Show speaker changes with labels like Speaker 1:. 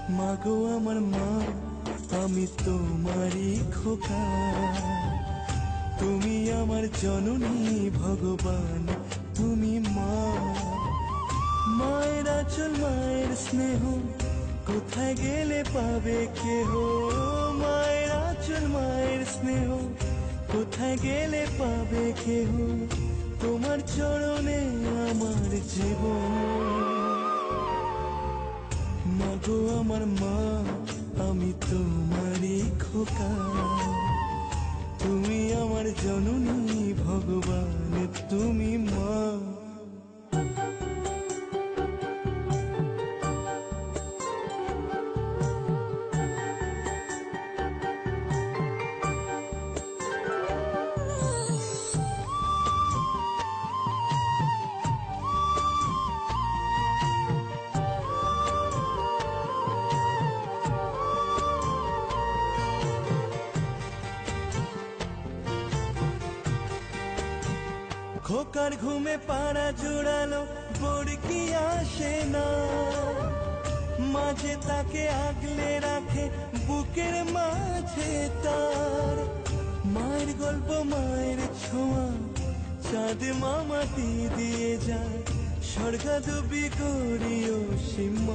Speaker 1: মাগো আমার মা, আমি তোমারই খোকা। তুমি আমার জননী ভগবান, তুমি মা। মায়ের আঁচল মায়ের স্নেহ কোথায় গেলে পাবে কেহ। মায়ের আঁচল মায়ের স্নেহ কোথায় গেলে পাবে কেহ। তোমার চরণে আমার জীবন। মাগো আমার মা, আমি তোমারই খোকা। তুমি আমার জননী ভগবান, তুমি মা। খোকার ঘুমে পাড়া জোড়ালো বড়কি আসে না, মাঝে তাকে আগলে রাখে বুকের মাঝে তার। মায়ের গল্প মায়ের ছোঁয়া চাঁদ মামাটি দিয়ে যায়, স্বর্গাদবি করিও সীমা।